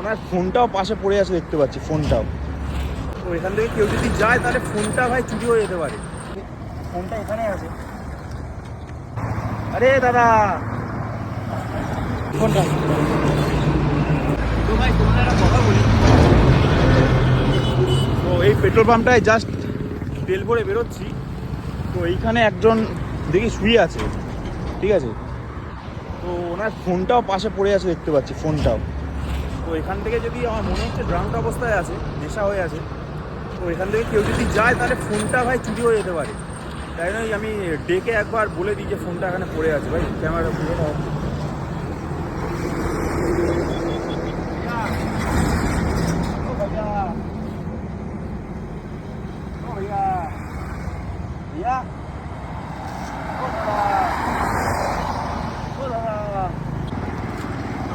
ওনার ফোনটাও পাশে পড়ে আছে দেখতে পাচ্ছি, ফোনটাও। তো এখান থেকে কেউ যদি যায় তাহলে ফোনটা ভাই চুরি হয়ে যেতে পারে। ফোনটা এখানে আছে। আরে দাদা, ফোনটা তো ভাই তোমার একটা কথা বলি। তো এই পেট্রোল পাম্পটায় জাস্ট তেল ভরে বেরোচ্ছি, তো এইখানে একজন দেখি শুয়ে আছে, ঠিক আছে। তো ওনার ফোনটাও পাশে পড়ে আছে দেখতে পাচ্ছি, ফোনটাও। তো এখান থেকে যদি আমার মনে হচ্ছে ড্রাঙ্ক অবস্থায় আছে, নেশা হয়ে আছে, তো এখান থেকে কেউ যদি যায় তাহলে ফোনটা ভাই চুরি হয়ে যেতে পারে। তাই নয় আমি ডেকে একবার বলে দিই যে ফোনটা এখানে পড়ে আছে। ভাই ক্যামেরা ঘুরে দাও।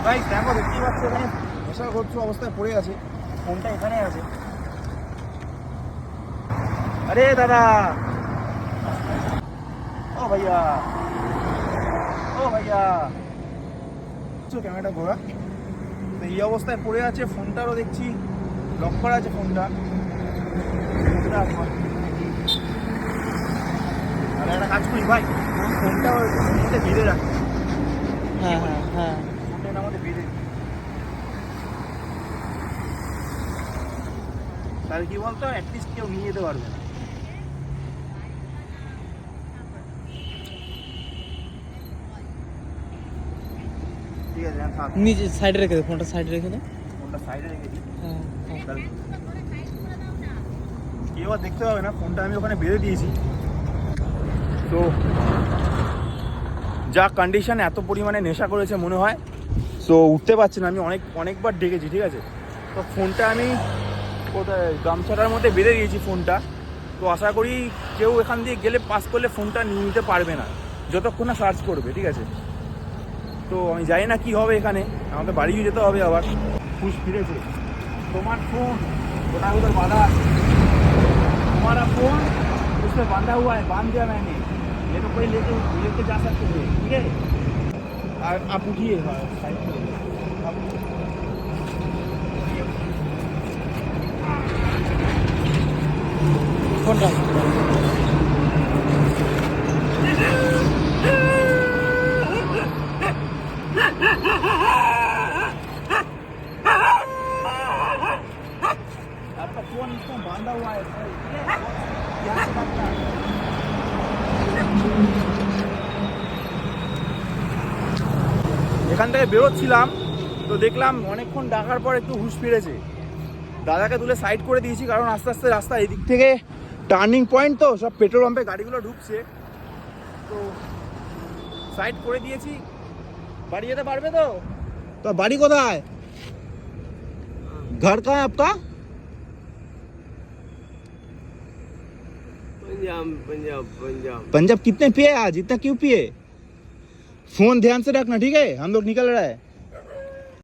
ভাই দেখো, দেখতেই পাচ্ছ এখানে নেশাগ্রস্ত অবস্থায় পড়ে আছে, ফোনটা এখানে আছে। আরে দাদা, ও ভাইয়া, ও ভাইয়া, ক্যামেরাটা ঘোরা। তো এই অবস্থায় পড়ে আছে, ফোনটারও দেখছি লক করা আছে ফোনটা। আর একটা কাজ করি ভাই, ফোনটা বেঁধে রাখি। হ্যাঁ হ্যাঁ হ্যাঁ, ফোনটা আমাদের বেঁধে, তাহলে কি বলতো, অ্যাটলিস্ট কেউ নিয়ে যেতে পারবে না। ঠিক আছে, থাক, নিচে সাইডে রেখে দে, ফোনটা সাইডে রেখে দে। ফোনটা সাইডে রেখে দিই। হ্যাঁ হ্যাঁ। কেউ আর দেখতে পাবে না, ফোনটা আমি ওখানে বেঁধে দিয়েছি। তো যা কন্ডিশন, এত পরিমাণে নেশা করেছে মনে হয়, সো উঠতে পারছে না। আমি অনেকবার ডেকেছি, ঠিক আছে। তো ফোনটা আমি কোথায় গামছাটার মধ্যে বেঁধে দিয়েছি ফোনটা। তো আশা করি কেউ এখান দিয়ে গেলে পাস করলে ফোনটা নিয়ে নিতে পারবে না, যতক্ষণ না সার্চ করবে, ঠিক আছে। তো আমি জানি না কি হবে এখানে, আমাকে বাড়িও যেতে হবে আবার। হুশ ফিরেছে, তোমার ফোন ওটা उधर बांधा, तुम्हारा फोन उसमें बांधा हुआ है, बांध दिया मैंने, ये तो कोई लेके जा सकते थे, ठीक है। आप उठिए साइड पे, ফোনটা आपका फोन इसमें बांधा हुआ है, ठीक है। यहाँ से बांधना। এখান থেকে বেরোচ্ছিলাম, তো দেখলাম অনেকক্ষণ ডাকার পর একটু হুঁশ ফিরেছে। দাদাকে তুলে সাইড করে দিয়েছি, কারণ আস্তে আস্তে রাস্তা এদিক থেকে টার্নিং পয়েন্ট, তো সব পেট্রোল পাম্পে গাড়িগুলো ঢুকছে, তো সাইড করে দিয়েছি। বাড়ি যেতে পারবে তো? তো বাড়ি কোথায়? घर कहाँ है आपका? पंजाब पंजाब पंजाब। पंजाब कितने पिए आज, इतना क्यों पिए? फोन ध्यान से रखना, ठीक है, हम लोग निकल रहे हैं।